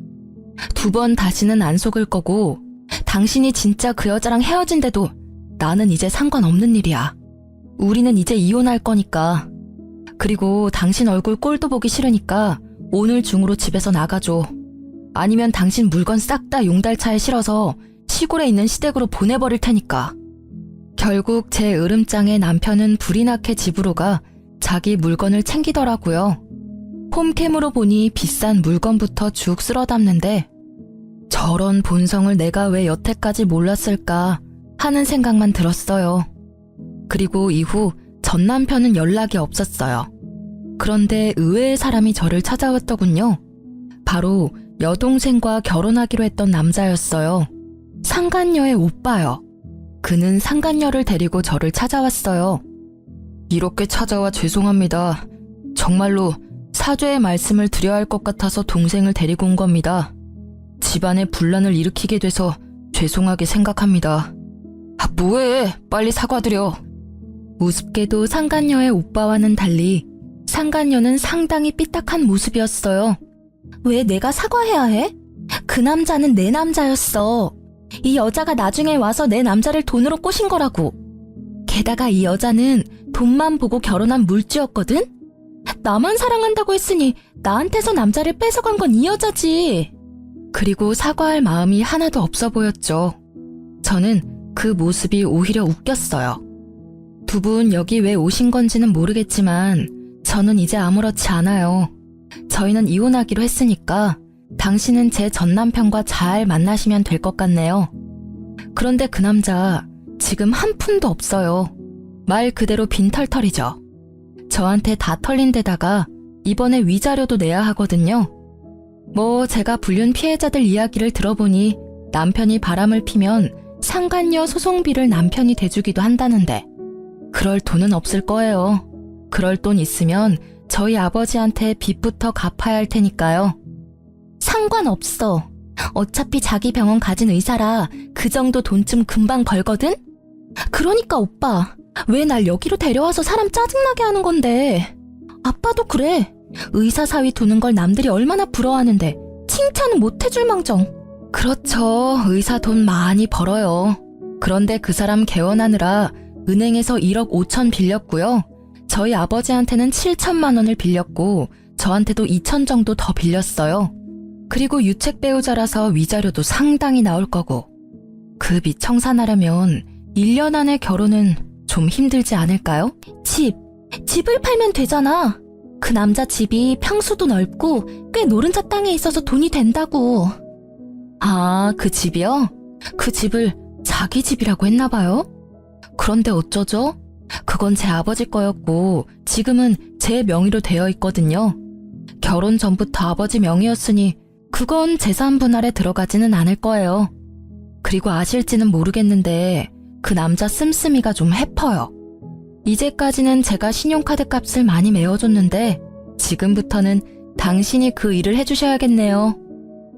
두 번 다시는 안 속을 거고 당신이 진짜 그 여자랑 헤어진대도 나는 이제 상관없는 일이야. 우리는 이제 이혼할 거니까. 그리고 당신 얼굴 꼴도 보기 싫으니까 오늘 중으로 집에서 나가줘. 아니면 당신 물건 싹 다 용달차에 실어서 시골에 있는 시댁으로 보내버릴 테니까. 결국 제 으름장에 남편은 불이 나게 집으로 가 자기 물건을 챙기더라고요. 홈캠으로 보니 비싼 물건부터 쭉 쓸어 담는데 저런 본성을 내가 왜 여태까지 몰랐을까 하는 생각만 들었어요. 그리고 이후 전 남편은 연락이 없었어요. 그런데 의외의 사람이 저를 찾아왔더군요. 바로 여동생과 결혼하기로 했던 남자였어요. 상간녀의 오빠요. 그는 상간녀를 데리고 저를 찾아왔어요. 이렇게 찾아와 죄송합니다. 정말로 사죄의 말씀을 드려야 할 것 같아서 동생을 데리고 온 겁니다. 집안에 분란을 일으키게 돼서 죄송하게 생각합니다. 아, 뭐해? 빨리 사과드려. 우습게도 상간녀의 오빠와는 달리 상간녀는 상당히 삐딱한 모습이었어요. 왜 내가 사과해야 해? 그 남자는 내 남자였어. 이 여자가 나중에 와서 내 남자를 돈으로 꼬신 거라고. 게다가 이 여자는 돈만 보고 결혼한 물주였거든? 나만 사랑한다고 했으니 나한테서 남자를 뺏어간 건 이 여자지. 그리고 사과할 마음이 하나도 없어 보였죠. 저는 그 모습이 오히려 웃겼어요. 두 분 여기 왜 오신 건지는 모르겠지만 저는 이제 아무렇지 않아요. 저희는 이혼하기로 했으니까 당신은 제 전 남편과 잘 만나시면 될 것 같네요. 그런데 그 남자 지금 한 푼도 없어요. 말 그대로 빈털털이죠. 저한테 다 털린 데다가 이번에 위자료도 내야 하거든요. 뭐 제가 불륜 피해자들 이야기를 들어보니 남편이 바람을 피면 상간녀 소송비를 남편이 대주기도 한다는데 그럴 돈은 없을 거예요. 그럴 돈 있으면 저희 아버지한테 빚부터 갚아야 할 테니까요. 상관없어. 어차피 자기 병원 가진 의사라 그 정도 돈쯤 금방 벌거든? 그러니까 오빠, 왜 날 여기로 데려와서 사람 짜증나게 하는 건데? 아빠도 그래. 의사 사위 두는 걸 남들이 얼마나 부러워하는데 칭찬은 못 해줄 망정. 그렇죠. 의사 돈 많이 벌어요. 그런데 그 사람 개원하느라 은행에서 1억 5천 빌렸고요. 저희 아버지한테는 7천만 원을 빌렸고 저한테도 2천 정도 더 빌렸어요. 그리고 유책 배우자라서 위자료도 상당히 나올 거고. 그 빚 청산하려면 1년 안에 결혼은 좀 힘들지 않을까요? 집을 팔면 되잖아. 그 남자 집이 평수도 넓고 꽤 노른자 땅에 있어서 돈이 된다고. 아, 그 집이요? 그 집을 자기 집이라고 했나 봐요? 그런데 어쩌죠? 그건 제 아버지 거였고 지금은 제 명의로 되어 있거든요. 결혼 전부터 아버지 명의였으니 그건 재산 분할에 들어가지는 않을 거예요. 그리고 아실지는 모르겠는데 그 남자 씀씀이가 좀 해퍼요. 이제까지는 제가 신용카드 값을 많이 메워줬는데 지금부터는 당신이 그 일을 해주셔야겠네요.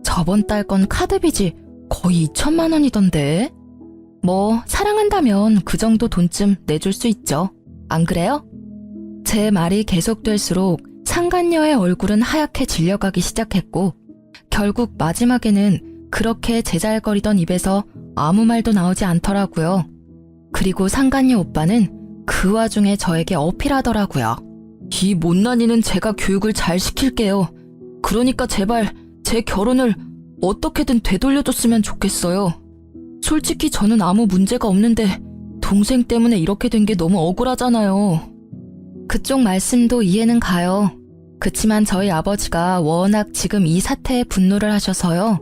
저번 달 건 카드빚이 거의 2천만 원이던데. 뭐 사랑한다면 그 정도 돈쯤 내줄 수 있죠. 안 그래요? 제 말이 계속될수록 상간녀의 얼굴은 하얗게 질려가기 시작했고 결국 마지막에는 그렇게 제잘거리던 입에서 아무 말도 나오지 않더라고요. 그리고 상간녀 오빠는 그 와중에 저에게 어필하더라고요. 이 못난이는 제가 교육을 잘 시킬게요. 그러니까 제발 제 결혼을 어떻게든 되돌려줬으면 좋겠어요. 솔직히 저는 아무 문제가 없는데 동생 때문에 이렇게 된 게 너무 억울하잖아요. 그쪽 말씀도 이해는 가요. 그치만 저희 아버지가 워낙 지금 이 사태에 분노를 하셔서요.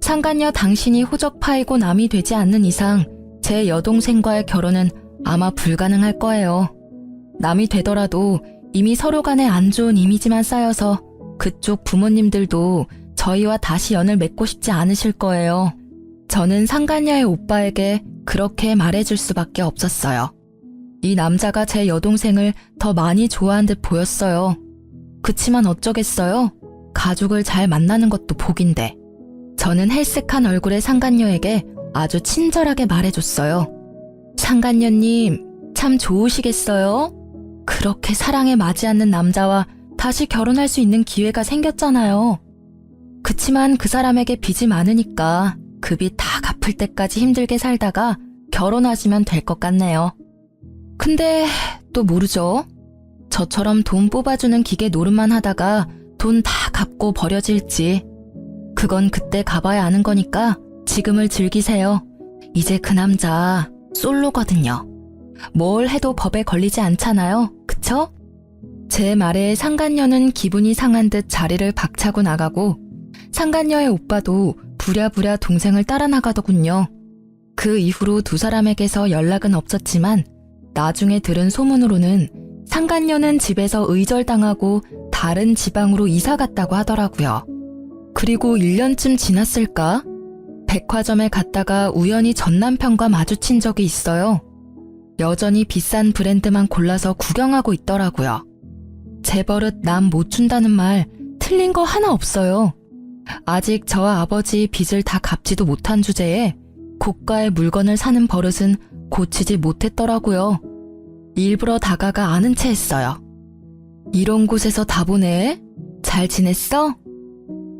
상간녀 당신이 호적파이고 남이 되지 않는 이상 제 여동생과의 결혼은 아마 불가능할 거예요. 남이 되더라도 이미 서로 간에 안 좋은 이미지만 쌓여서 그쪽 부모님들도 저희와 다시 연을 맺고 싶지 않으실 거예요. 저는 상간녀의 오빠에게 그렇게 말해줄 수밖에 없었어요. 이 남자가 제 여동생을 더 많이 좋아한 듯 보였어요. 그치만 어쩌겠어요? 가족을 잘 만나는 것도 복인데. 저는 헬쓱한 얼굴의 상간녀에게 아주 친절하게 말해줬어요. 상간녀님, 참 좋으시겠어요? 그렇게 사랑에 맞지 않는 남자와 다시 결혼할 수 있는 기회가 생겼잖아요. 그치만 그 사람에게 빚이 많으니까 그 빚 다 갚을 때까지 힘들게 살다가 결혼하시면 될 것 같네요. 근데 또 모르죠? 저처럼 돈 뽑아주는 기계 노릇만 하다가 돈 다 갚고 버려질지. 그건 그때 가봐야 아는 거니까 지금을 즐기세요. 이제 그 남자 솔로거든요. 뭘 해도 법에 걸리지 않잖아요. 그쵸? 제 말에 상간녀는 기분이 상한 듯 자리를 박차고 나가고 상간녀의 오빠도 부랴부랴 동생을 따라 나가더군요. 그 이후로 두 사람에게서 연락은 없었지만 나중에 들은 소문으로는 상간녀는 집에서 의절당하고 다른 지방으로 이사 갔다고 하더라고요. 그리고 1년쯤 지났을까? 백화점에 갔다가 우연히 전 남편과 마주친 적이 있어요. 여전히 비싼 브랜드만 골라서 구경하고 있더라고요. 제 버릇 남 못 준다는 말 틀린 거 하나 없어요. 아직 저와 아버지 빚을 다 갚지도 못한 주제에 고가의 물건을 사는 버릇은 고치지 못했더라고요. 일부러 다가가 아는 체 했어요. 이런 곳에서 다 보네? 잘 지냈어?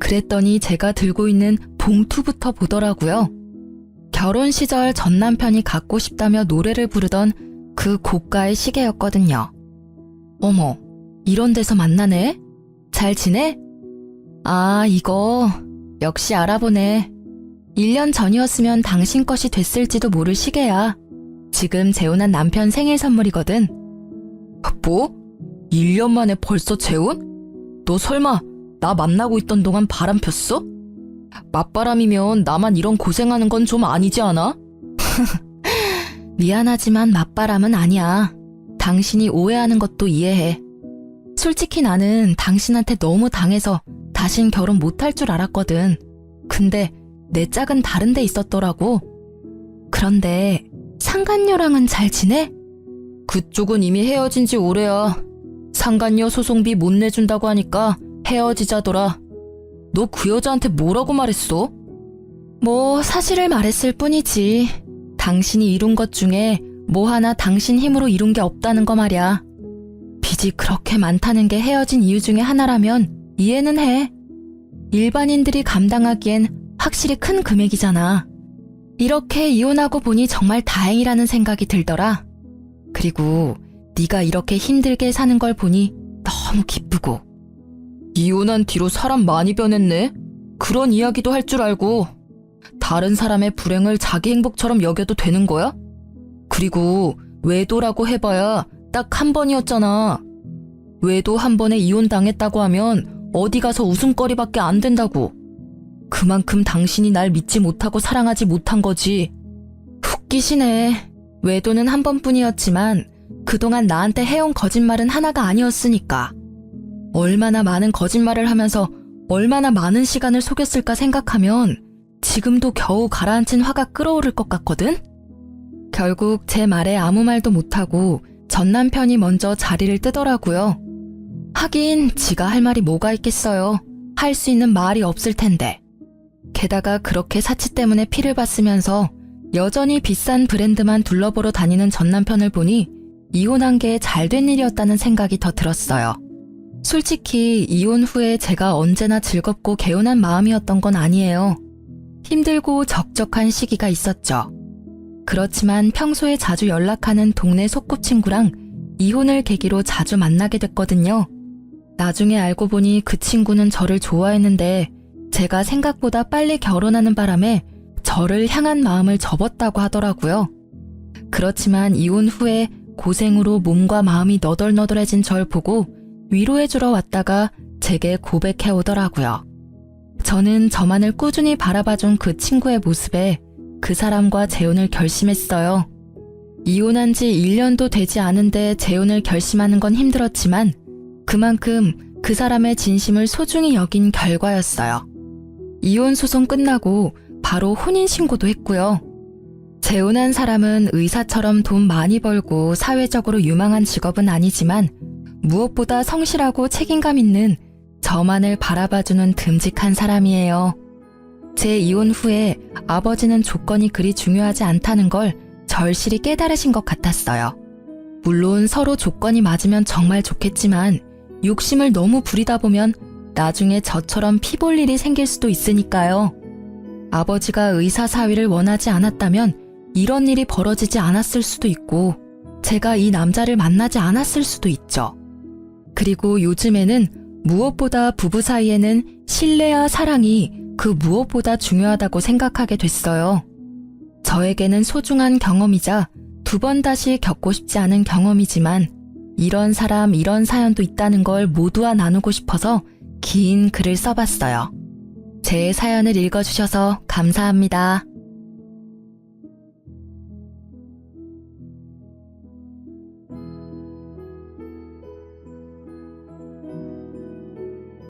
그랬더니 제가 들고 있는 봉투부터 보더라고요. 결혼 시절 전 남편이 갖고 싶다며 노래를 부르던 그 고가의 시계였거든요. 어머, 이런 데서 만나네? 잘 지내? 아, 이거 역시 알아보네. 1년 전이었으면 당신 것이 됐을지도 모를 시계야. 지금 재혼한 남편 생일 선물이거든. 뭐? 1년 만에 벌써 재혼? 너 설마 나 만나고 있던 동안 바람 폈어? 맞바람이면 나만 이런 고생하는 건 좀 아니지 않아? 미안하지만 맞바람은 아니야. 당신이 오해하는 것도 이해해. 솔직히 나는 당신한테 너무 당해서 다신 결혼 못할 줄 알았거든. 근데 내 짝은 다른 데 있었더라고. 그런데 상간녀랑은 잘 지내? 그쪽은 이미 헤어진 지 오래야. 상간녀 소송비 못 내준다고 하니까 헤어지자더라. 너 그 여자한테 뭐라고 말했어? 뭐 사실을 말했을 뿐이지. 당신이 이룬 것 중에 뭐 하나 당신 힘으로 이룬 게 없다는 거 말이야. 빚이 그렇게 많다는 게 헤어진 이유 중에 하나라면 이해는 해. 일반인들이 감당하기엔 확실히 큰 금액이잖아. 이렇게 이혼하고 보니 정말 다행이라는 생각이 들더라. 그리고 네가 이렇게 힘들게 사는 걸 보니 너무 기쁘고. 이혼한 뒤로 사람 많이 변했네. 그런 이야기도 할 줄 알고. 다른 사람의 불행을 자기 행복처럼 여겨도 되는 거야? 그리고 외도라고 해봐야 딱 한 번이었잖아. 외도 한 번에 이혼당했다고 하면 어디 가서 웃음거리밖에 안 된다고. 그만큼 당신이 날 믿지 못하고 사랑하지 못한 거지. 웃기시네. 외도는 한 번뿐이었지만 그동안 나한테 해온 거짓말은 하나가 아니었으니까. 얼마나 많은 거짓말을 하면서 얼마나 많은 시간을 속였을까 생각하면 지금도 겨우 가라앉힌 화가 끓어오를 것 같거든? 결국 제 말에 아무 말도 못하고 전 남편이 먼저 자리를 뜨더라고요. 하긴 지가 할 말이 뭐가 있겠어요. 할 수 있는 말이 없을 텐데. 게다가 그렇게 사치 때문에 피를 봤으면서 여전히 비싼 브랜드만 둘러보러 다니는 전 남편을 보니 이혼한 게 잘된 일이었다는 생각이 더 들었어요. 솔직히 이혼 후에 제가 언제나 즐겁고 개운한 마음이었던 건 아니에요. 힘들고 적적한 시기가 있었죠. 그렇지만 평소에 자주 연락하는 동네 소꿉친구랑 이혼을 계기로 자주 만나게 됐거든요. 나중에 알고 보니 그 친구는 저를 좋아했는데 제가 생각보다 빨리 결혼하는 바람에 저를 향한 마음을 접었다고 하더라고요. 그렇지만 이혼 후에 고생으로 몸과 마음이 너덜너덜해진 절 보고 위로해주러 왔다가 제게 고백해 오더라고요. 저는 저만을 꾸준히 바라봐준 그 친구의 모습에 그 사람과 재혼을 결심했어요. 이혼한 지 1년도 되지 않은데 재혼을 결심하는 건 힘들었지만 그만큼 그 사람의 진심을 소중히 여긴 결과였어요. 이혼 소송 끝나고 바로 혼인신고도 했고요. 재혼한 사람은 의사처럼 돈 많이 벌고 사회적으로 유망한 직업은 아니지만 무엇보다 성실하고 책임감 있는 저만을 바라봐주는 듬직한 사람이에요. 제 이혼 후에 아버지는 조건이 그리 중요하지 않다는 걸 절실히 깨달으신 것 같았어요. 물론 서로 조건이 맞으면 정말 좋겠지만 욕심을 너무 부리다 보면 나중에 저처럼 피 볼 일이 생길 수도 있으니까요. 아버지가 의사 사위를 원하지 않았다면 이런 일이 벌어지지 않았을 수도 있고 제가 이 남자를 만나지 않았을 수도 있죠. 그리고 요즘에는 무엇보다 부부 사이에는 신뢰와 사랑이 그 무엇보다 중요하다고 생각하게 됐어요. 저에게는 소중한 경험이자 두 번 다시 겪고 싶지 않은 경험이지만 이런 사람, 이런 사연도 있다는 걸 모두와 나누고 싶어서 긴 글을 써봤어요. 제 사연을 읽어주셔서 감사합니다.